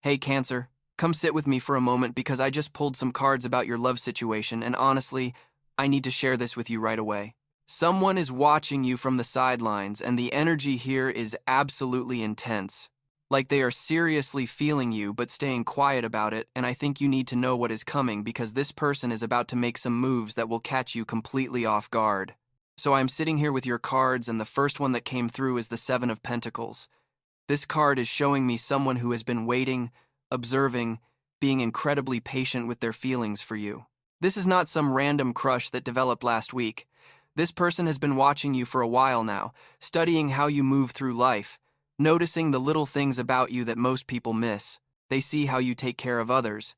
Hey, Cancer, come sit with me for a moment because I just pulled some cards about your love situation, and honestly, I need to share this with you right away. Someone is watching you from the sidelines, and the energy here is absolutely intense. Like they are seriously feeling you but staying quiet about it, and I think you need to know what is coming because this person is about to make some moves that will catch you completely off guard. So I'm sitting here with your cards, and the first one that came through is the Seven of Pentacles. This card is showing me someone who has been waiting, observing, being incredibly patient with their feelings for you. This is not some random crush that developed last week. This person has been watching you for a while now, studying how you move through life, noticing the little things about you that most people miss. They see how you take care of others,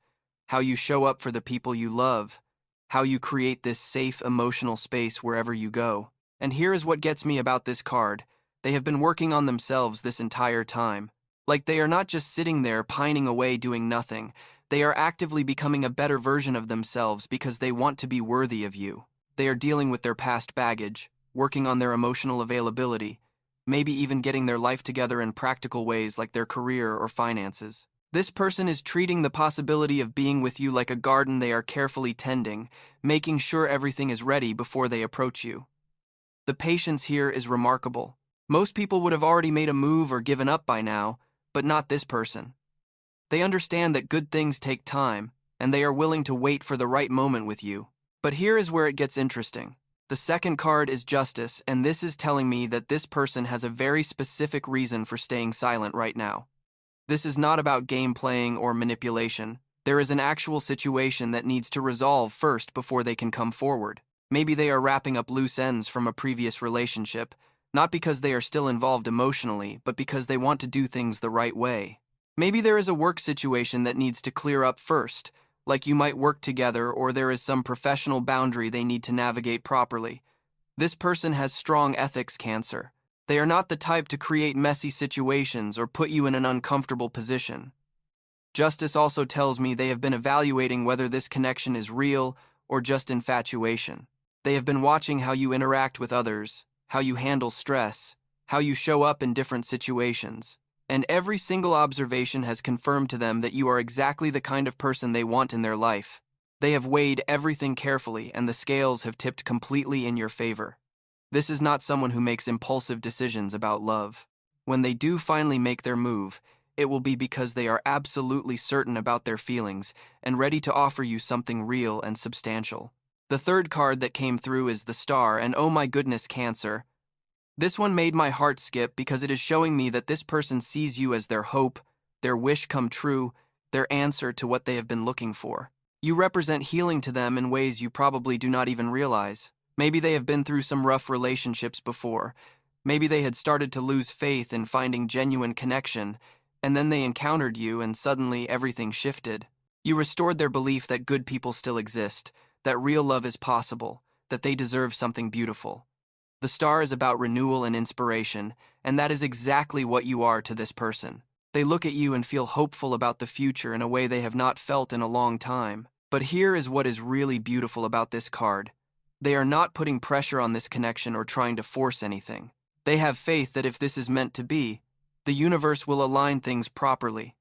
how you show up for the people you love, how you create this safe emotional space wherever you go. And here is what gets me about this card. They have been working on themselves this entire time. Like they are not just sitting there pining away doing nothing. They are actively becoming a better version of themselves because they want to be worthy of you. They are dealing with their past baggage, working on their emotional availability, maybe even getting their life together in practical ways like their career or finances. This person is treating the possibility of being with you like a garden they are carefully tending, making sure everything is ready before they approach you. The patience here is remarkable. Most people would have already made a move or given up by now, but not this person. They understand that good things take time, and they are willing to wait for the right moment with you. But here is where it gets interesting. The second card is Justice, and this is telling me that this person has a very specific reason for staying silent right now. This is not about game playing or manipulation. There is an actual situation that needs to resolve first before they can come forward. Maybe they are wrapping up loose ends from a previous relationship, not because they are still involved emotionally, but because they want to do things the right way. Maybe there is a work situation that needs to clear up first, like you might work together, or there is some professional boundary they need to navigate properly. This person has strong ethics, Cancer. They are not the type to create messy situations or put you in an uncomfortable position. Justice also tells me they have been evaluating whether this connection is real or just infatuation. They have been watching how you interact with others, how you handle stress, how you show up in different situations. And every single observation has confirmed to them that you are exactly the kind of person they want in their life. They have weighed everything carefully, and the scales have tipped completely in your favor. This is not someone who makes impulsive decisions about love. When they do finally make their move, it will be because they are absolutely certain about their feelings and ready to offer you something real and substantial. The third card that came through is the Star, and oh my goodness, Cancer. This one made my heart skip because it is showing me that this person sees you as their hope, their wish come true, their answer to what they have been looking for. You represent healing to them in ways you probably do not even realize. Maybe they have been through some rough relationships before. Maybe they had started to lose faith in finding genuine connection, and then they encountered you and suddenly everything shifted. You restored their belief that good people still exist, that real love is possible, that they deserve something beautiful. The Star is about renewal and inspiration, and that is exactly what you are to this person. They look at you and feel hopeful about the future in a way they have not felt in a long time. But here is what is really beautiful about this card. They are not putting pressure on this connection or trying to force anything. They have faith that if this is meant to be, the universe will align things properly.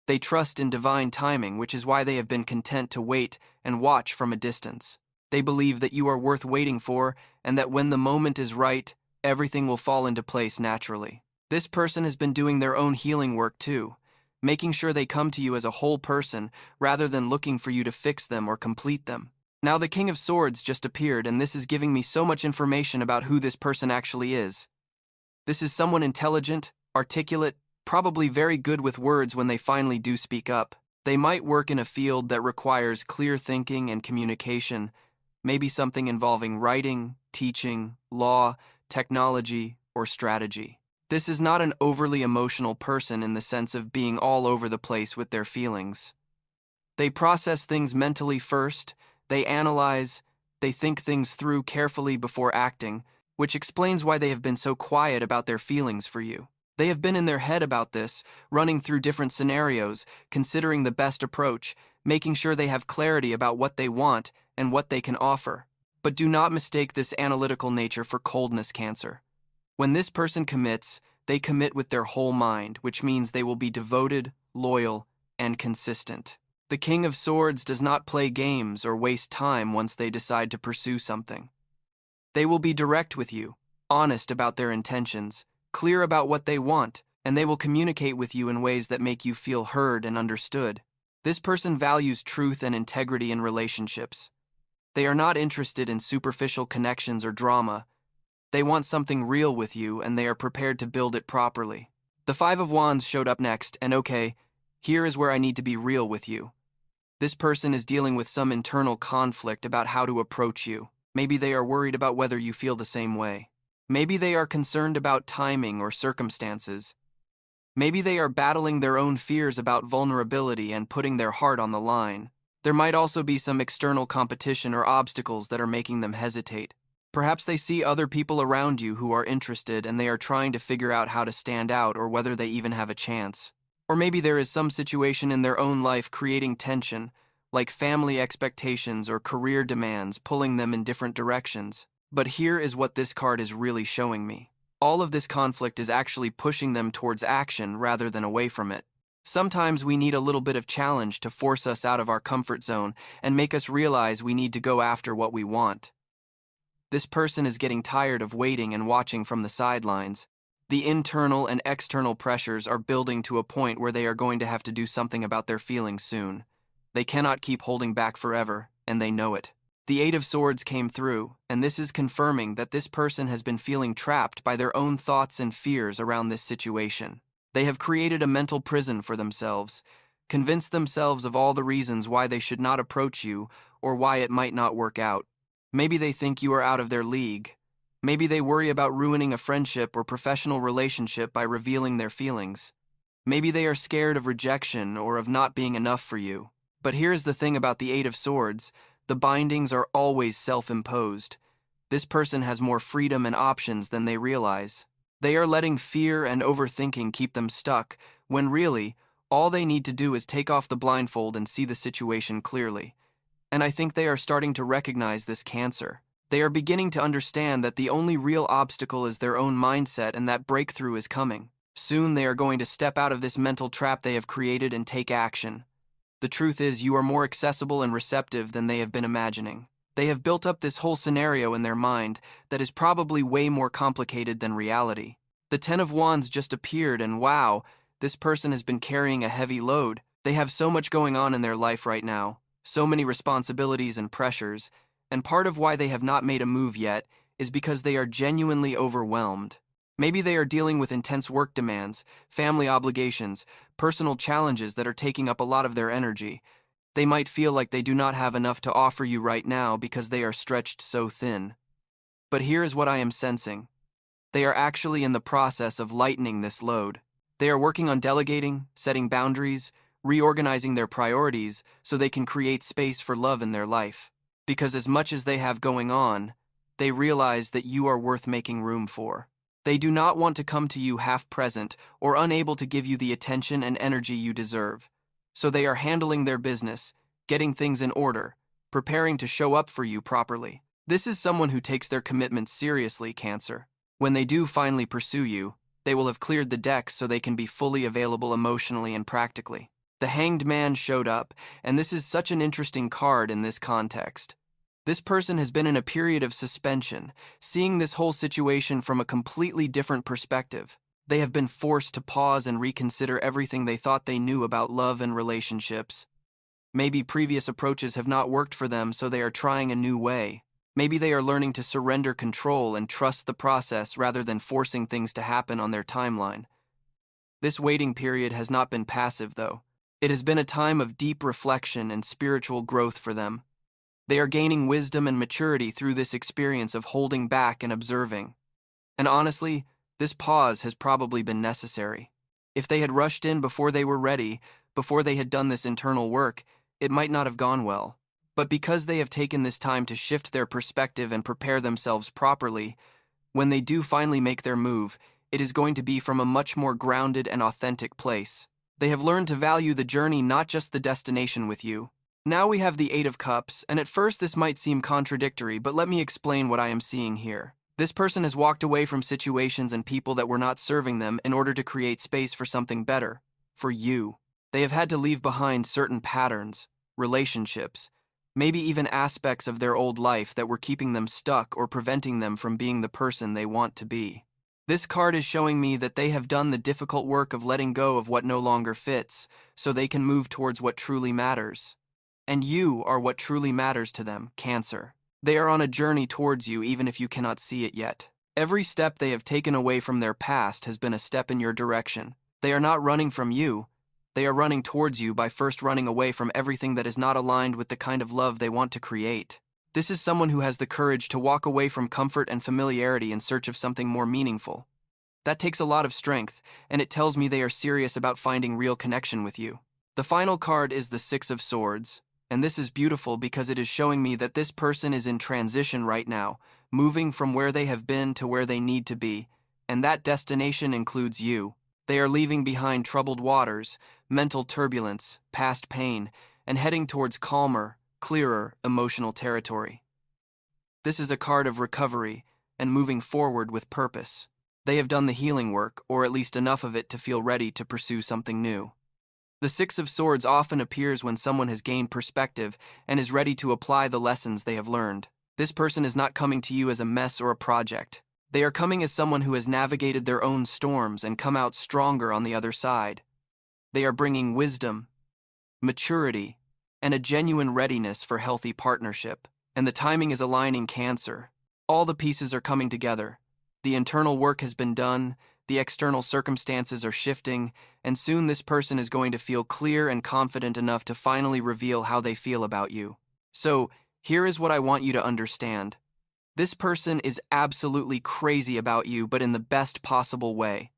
They trust in divine timing, which is why they have been content to wait and watch from a distance. They believe that you are worth waiting for, and that when the moment is right, everything will fall into place naturally. This person has been doing their own healing work too, making sure they come to you as a whole person rather than looking for you to fix them or complete them. Now the King of Swords just appeared, and this is giving me so much information about who this person actually is. This is someone intelligent, articulate, probably very good with words when they finally do speak up. They might work in a field that requires clear thinking and communication, maybe something involving writing, teaching, law, technology, or strategy. This is not an overly emotional person in the sense of being all over the place with their feelings. They process things mentally first, they analyze, they think things through carefully before acting, which explains why they have been so quiet about their feelings for you. They have been in their head about this, running through different scenarios, considering the best approach, making sure they have clarity about what they want and what they can offer. But do not mistake this analytical nature for coldness, Cancer. When this person commits, they commit with their whole mind, which means they will be devoted, loyal, and consistent. The King of Swords does not play games or waste time once they decide to pursue something. They will be direct with you, honest about their intentions, clear about what they want, and they will communicate with you in ways that make you feel heard and understood. This person values truth and integrity in relationships. They are not interested in superficial connections or drama. They want something real with you, and they are prepared to build it properly. The Five of Wands showed up next, and okay, here is where I need to be real with you. This person is dealing with some internal conflict about how to approach you. Maybe they are worried about whether you feel the same way. Maybe they are concerned about timing or circumstances. Maybe they are battling their own fears about vulnerability and putting their heart on the line. There might also be some external competition or obstacles that are making them hesitate. Perhaps they see other people around you who are interested and they are trying to figure out how to stand out or whether they even have a chance. Or maybe there is some situation in their own life creating tension, like family expectations or career demands pulling them in different directions. But here is what this card is really showing me. All of this conflict is actually pushing them towards action rather than away from it. Sometimes we need a little bit of challenge to force us out of our comfort zone and make us realize we need to go after what we want. This person is getting tired of waiting and watching from the sidelines. The internal and external pressures are building to a point where they are going to have to do something about their feelings soon. They cannot keep holding back forever, and they know it. The Eight of Swords came through, and this is confirming that this person has been feeling trapped by their own thoughts and fears around this situation. They have created a mental prison for themselves, convinced themselves of all the reasons why they should not approach you or why it might not work out. Maybe they think you are out of their league. Maybe they worry about ruining a friendship or professional relationship by revealing their feelings. Maybe they are scared of rejection or of not being enough for you. But here's the thing about the Eight of Swords. The bindings are always self-imposed. This person has more freedom and options than they realize. They are letting fear and overthinking keep them stuck, when really, all they need to do is take off the blindfold and see the situation clearly. And I think they are starting to recognize this, Cancer. They are beginning to understand that the only real obstacle is their own mindset and that breakthrough is coming. Soon they are going to step out of this mental trap they have created and take action. The truth is, you are more accessible and receptive than they have been imagining. They have built up this whole scenario in their mind that is probably way more complicated than reality. The Ten of Wands just appeared and wow, this person has been carrying a heavy load. They have so much going on in their life right now, so many responsibilities and pressures, and part of why they have not made a move yet is because they are genuinely overwhelmed. Maybe they are dealing with intense work demands, family obligations, personal challenges that are taking up a lot of their energy. They might feel like they do not have enough to offer you right now because they are stretched so thin. But here is what I am sensing. They are actually in the process of lightening this load. They are working on delegating, setting boundaries, reorganizing their priorities so they can create space for love in their life. Because as much as they have going on, they realize that you are worth making room for. They do not want to come to you half-present or unable to give you the attention and energy you deserve. So they are handling their business, getting things in order, preparing to show up for you properly. This is someone who takes their commitments seriously, Cancer. When they do finally pursue you, they will have cleared the decks so they can be fully available emotionally and practically. The Hanged Man showed up, and this is such an interesting card in this context. This person has been in a period of suspension, seeing this whole situation from a completely different perspective. They have been forced to pause and reconsider everything they thought they knew about love and relationships. Maybe previous approaches have not worked for them, so they are trying a new way. Maybe they are learning to surrender control and trust the process rather than forcing things to happen on their timeline. This waiting period has not been passive, though. It has been a time of deep reflection and spiritual growth for them. They are gaining wisdom and maturity through this experience of holding back and observing. And honestly, this pause has probably been necessary. If they had rushed in before they were ready, before they had done this internal work, it might not have gone well. But because they have taken this time to shift their perspective and prepare themselves properly, when they do finally make their move, it is going to be from a much more grounded and authentic place. They have learned to value the journey, not just the destination with you. Now we have the Eight of Cups, and at first this might seem contradictory, but let me explain what I am seeing here. This person has walked away from situations and people that were not serving them in order to create space for something better, for you. They have had to leave behind certain patterns, relationships, maybe even aspects of their old life that were keeping them stuck or preventing them from being the person they want to be. This card is showing me that they have done the difficult work of letting go of what no longer fits, so they can move towards what truly matters. And you are what truly matters to them, Cancer. They are on a journey towards you even if you cannot see it yet. Every step they have taken away from their past has been a step in your direction. They are not running from you. They are running towards you by first running away from everything that is not aligned with the kind of love they want to create. This is someone who has the courage to walk away from comfort and familiarity in search of something more meaningful. That takes a lot of strength, and it tells me they are serious about finding real connection with you. The final card is the Six of Swords, and this is beautiful because it is showing me that this person is in transition right now, moving from where they have been to where they need to be, and that destination includes you. They are leaving behind troubled waters, mental turbulence, past pain, and heading towards calmer, clearer emotional territory. This is a card of recovery and moving forward with purpose. They have done the healing work, or at least enough of it to feel ready to pursue something new. The Six of Swords often appears when someone has gained perspective and is ready to apply the lessons they have learned. This person is not coming to you as a mess or a project. They are coming as someone who has navigated their own storms and come out stronger on the other side. They are bringing wisdom, maturity, and a genuine readiness for healthy partnership. And the timing is aligning, Cancer. All the pieces are coming together. The internal work has been done, the external circumstances are shifting, and soon this person is going to feel clear and confident enough to finally reveal how they feel about you. So, here is what I want you to understand. This person is absolutely crazy about you, but in the best possible way.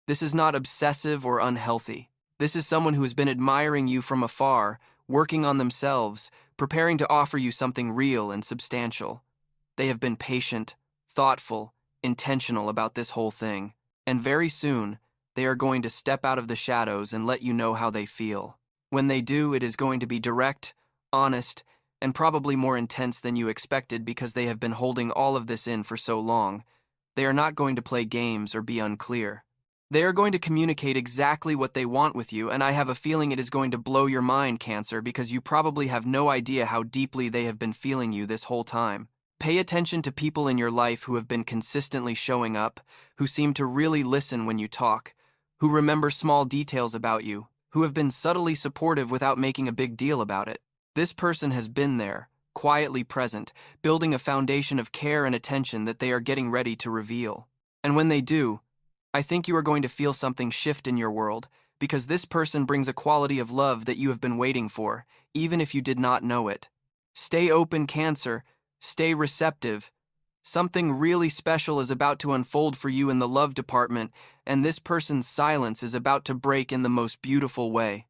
This is not obsessive or unhealthy. This is someone who has been admiring you from afar, working on themselves, preparing to offer you something real and substantial. They have been patient, thoughtful, intentional about this whole thing, and very soon, they are going to step out of the shadows and let you know how they feel. When they do, it is going to be direct, honest, and probably more intense than you expected because they have been holding all of this in for so long. They are not going to play games or be unclear. They are going to communicate exactly what they want with you, and I have a feeling it is going to blow your mind, Cancer, because you probably have no idea how deeply they have been feeling you this whole time. Pay attention to people in your life who have been consistently showing up, who seem to really listen when you talk, who remember small details about you, who have been subtly supportive without making a big deal about it. This person has been there, quietly present, building a foundation of care and attention that they are getting ready to reveal. And when they do, I think you are going to feel something shift in your world, because this person brings a quality of love that you have been waiting for, even if you did not know it. Stay open, Cancer. Stay receptive. Something really special is about to unfold for you in the love department, and this person's silence is about to break in the most beautiful way.